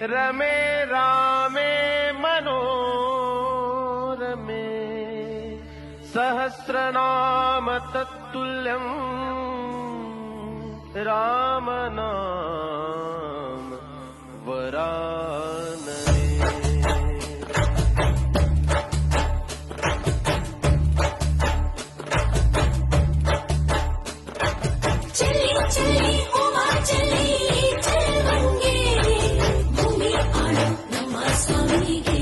रमे रामे मनोरमे सहस्रनाम तत्तुल्यं रामनाम वरानने। चली चली उमा चली चलवंगे भूमि आड़ो ನಮ್ಮ ಸ್ವಾಮಿಗೆ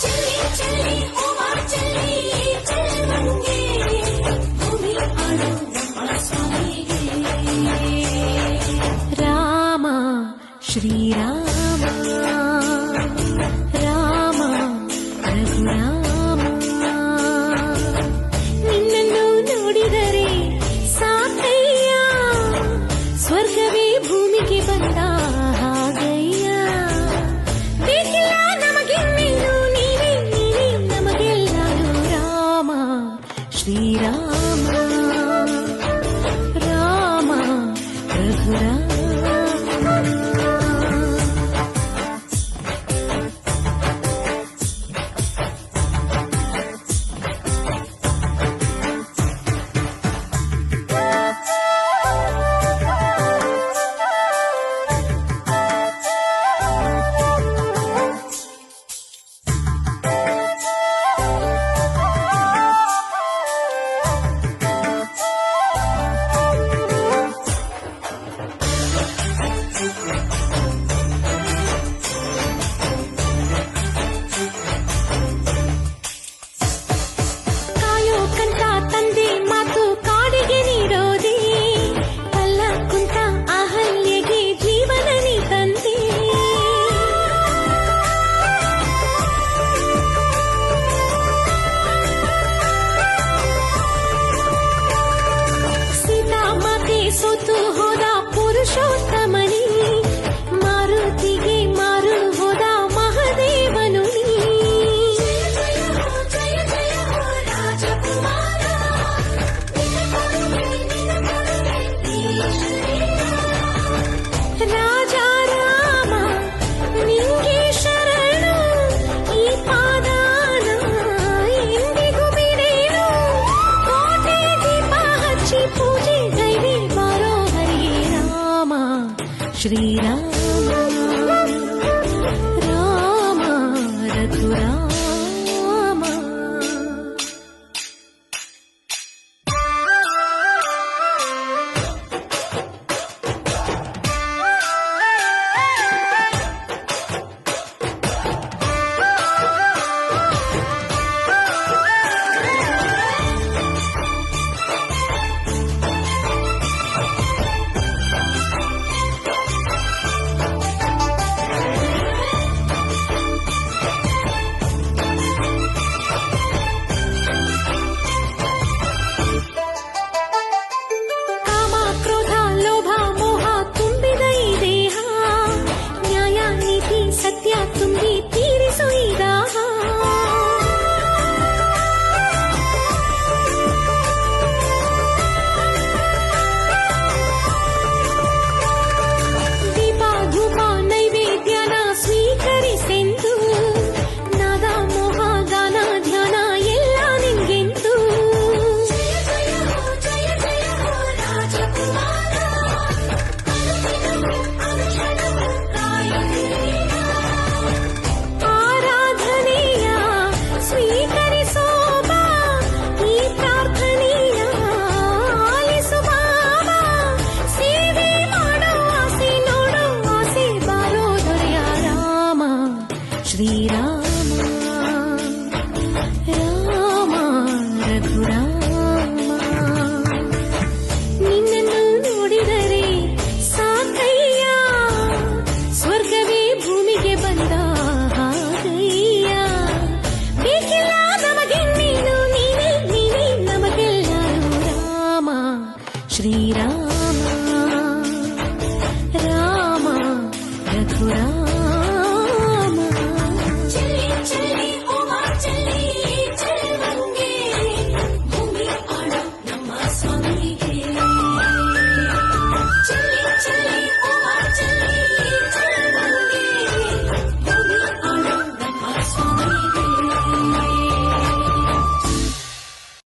चली चली उमा चली चलवंगे भूमि आड़ो ನಮ್ಮ ಸ್ವಾಮಿಗೆ ರಾಮ ಶ್ರೀರಾಮ ರಾಮ ರಘುರಾಮ ನಿನ್ನನ್ನು ನೋಡಿದರೆ ಸಾಕಯ್ಯ ಸ್ವರ್ಗವೇ ಭೂಮಿಗೆ ಬಂದ ಹಾಗಯ್ಯ ಬೇಕಿಲ್ಲ ನಮಗಿನ್ನೇನು ನೀವೇ ನೀವೇ ನಮಗೆಲ್ಲರೂ ರಾಮ ಶ್ರೀರಾಮ ರಾಮ ರಘುರಾಮ ಸೋತು ಹೋದ ಪುರುಷೋತ್ತಮನಿ ಮಾರುತಿಗೆ ಮಾರು ಹೋದ ಮಹದೇವನು ಜಯ ಜಯ ಹೋ ರಾಜಕುಮಾರ ರಾಜ ರಾಮ ನಿಂಗೆ ಶರಣು ಈ ಪಾದಾನ ಎಂದಿಗೂ ಬಿಡೇನು ಕೋಟೆ ದೀಪ ಹಚ್ಚಿ ಪೂಜೆ ಗೈರಿ श्रीराम राम रघुराम।